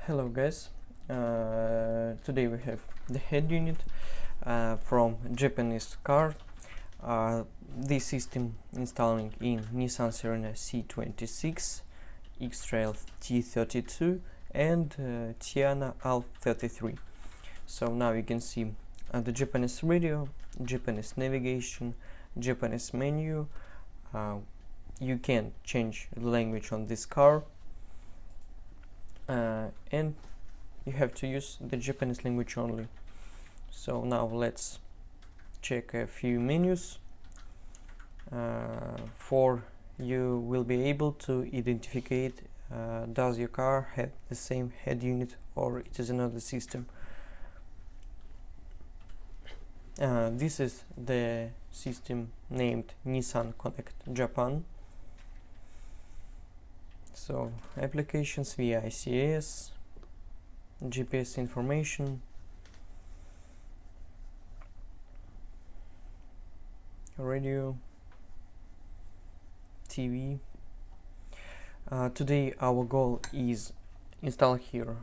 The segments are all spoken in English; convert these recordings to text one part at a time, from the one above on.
Hello guys, today we have the head unit from Japanese car. This system installing in Nissan Serena C26 X-trail T32 and Teana L33. So now you can see the Japanese radio, Japanese navigation, Japanese menu. You can change the language on this car. And you have to use the Japanese language only. So now let's check a few menus. For you will be able to identify does your car have the same head unit or it is another system. This is the system named Nissan Connect Japan. So applications via ICS, GPS information, radio, TV. Today our goal is install here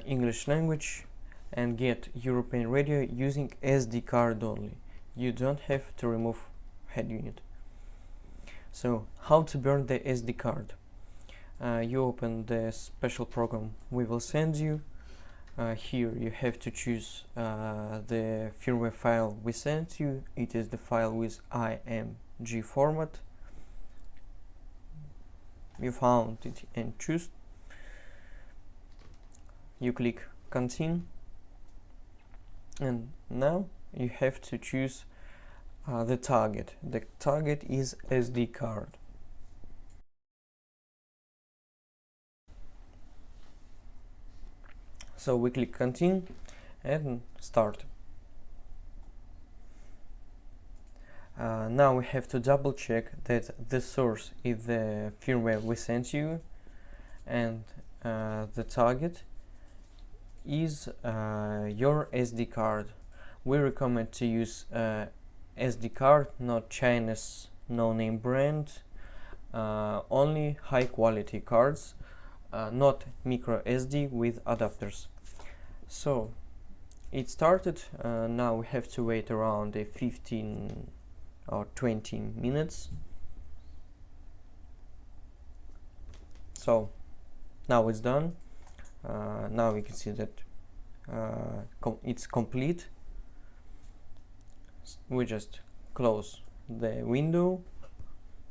English language and get European radio using SD card only. You don't have to remove head unit. So how to burn the SD card? You open the special program we will send you. Here you have to choose the firmware file we sent you. It is the file with IMG format. You found it and choose. You click continue, and now you have to choose the target. The target is SD card. So we click continue and start. Now we have to double check that the source is the firmware we sent you and the target is your SD card. We recommend to use SD card, not Chinese no-name brand, only high quality cards, not micro SD with adapters. So it started. Now we have to wait around 15 or 20 minutes. So now it's done. Now we can see that it's complete. We just close the window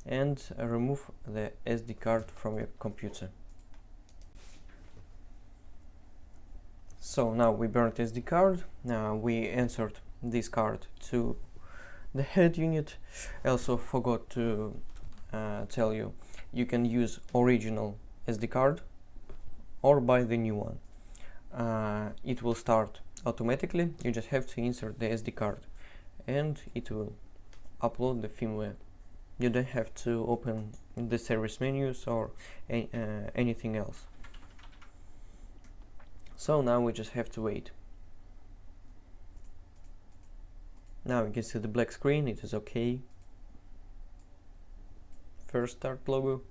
and remove the SD card from your computer. So now we burned SD card. Now we insert this card to the head unit. I also forgot to tell you, you can use original SD card or buy the new one. It will start automatically. You just have to insert the SD card and it will upload the firmware. You don't have to open the service menus or anything else. So now we just have to wait. Now you can see the black screen, it is okay. First start logo.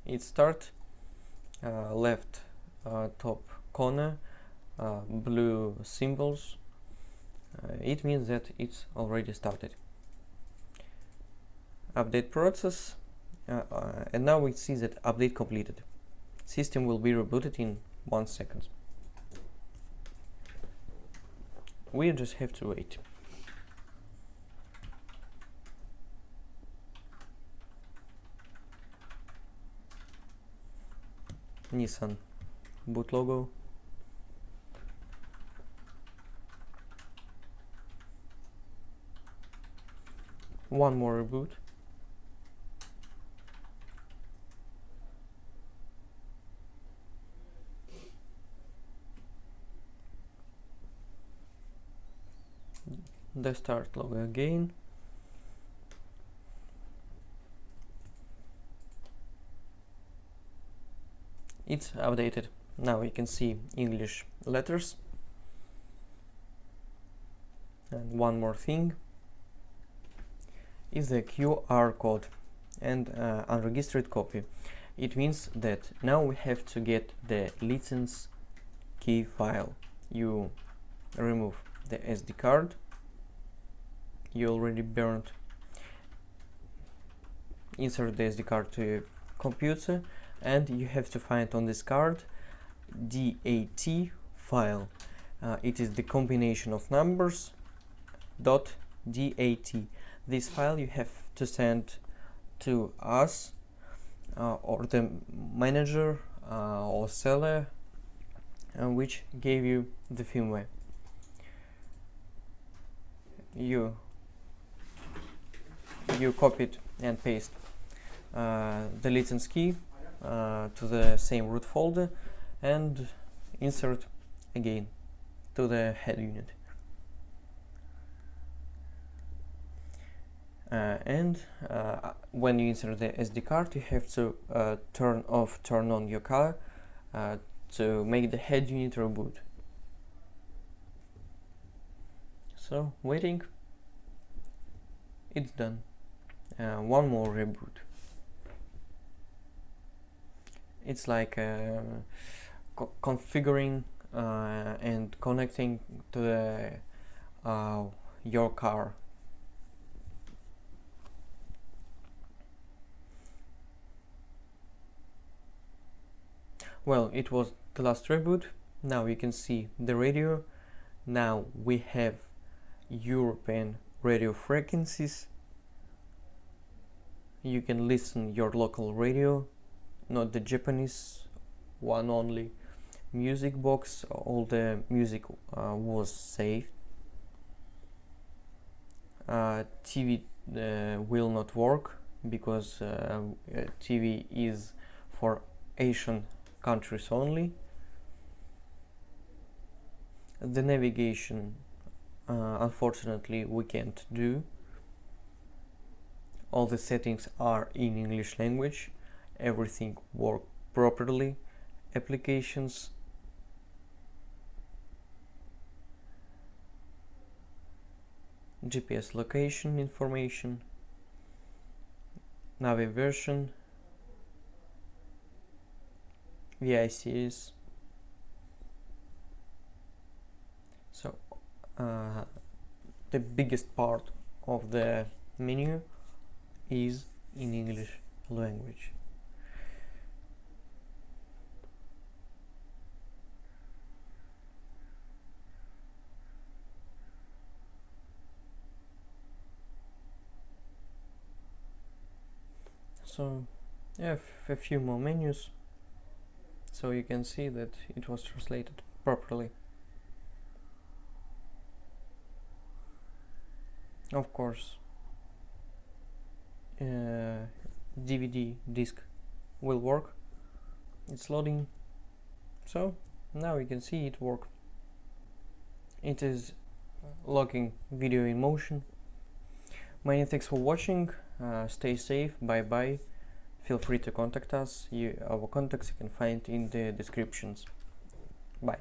It start, left top corner, blue symbols. It means that it's already started. Update process, and now we see that update completed. System will be rebooted in 1 second. We just have to wait. Nissan boot logo. One more reboot. The start logo again. It's updated. Now you can see English letters. And one more thing, is a QR code and unregistered copy. It means that now we have to get the license key file. You remove the SD card you already burned, insert the SD card to your computer, and you have to find on this card DAT file. It is the combination of numbers .dat. This file you have to send to us or the manager or seller which gave you the firmware. You copy it and paste the license key to the same root folder and insert again to the head unit. When you insert the SD card, you have to turn on your car to make the head unit reboot. So waiting, it's done. One more reboot. It's like configuring and connecting to the your car. Well, it was the last reboot. Now you can see the radio. Now we have European radio frequencies. You can listen your local radio, not the Japanese one only. Music box, all the music was saved. TV will not work because TV is for Asian countries only. The navigation unfortunately we can't do. All the settings are in English language. Everything works properly. Applications, GPS location information, navi version, VICs. So the biggest part of the menu is in English language. So yeah, a few more menus, so you can see that it was translated properly. Of course, DVD disc will work. It's loading, so now you can see it work. It is logging video in motion. Many thanks for watching. Stay safe. Bye bye. Feel free to contact us. Our contacts you can find in the descriptions. Bye.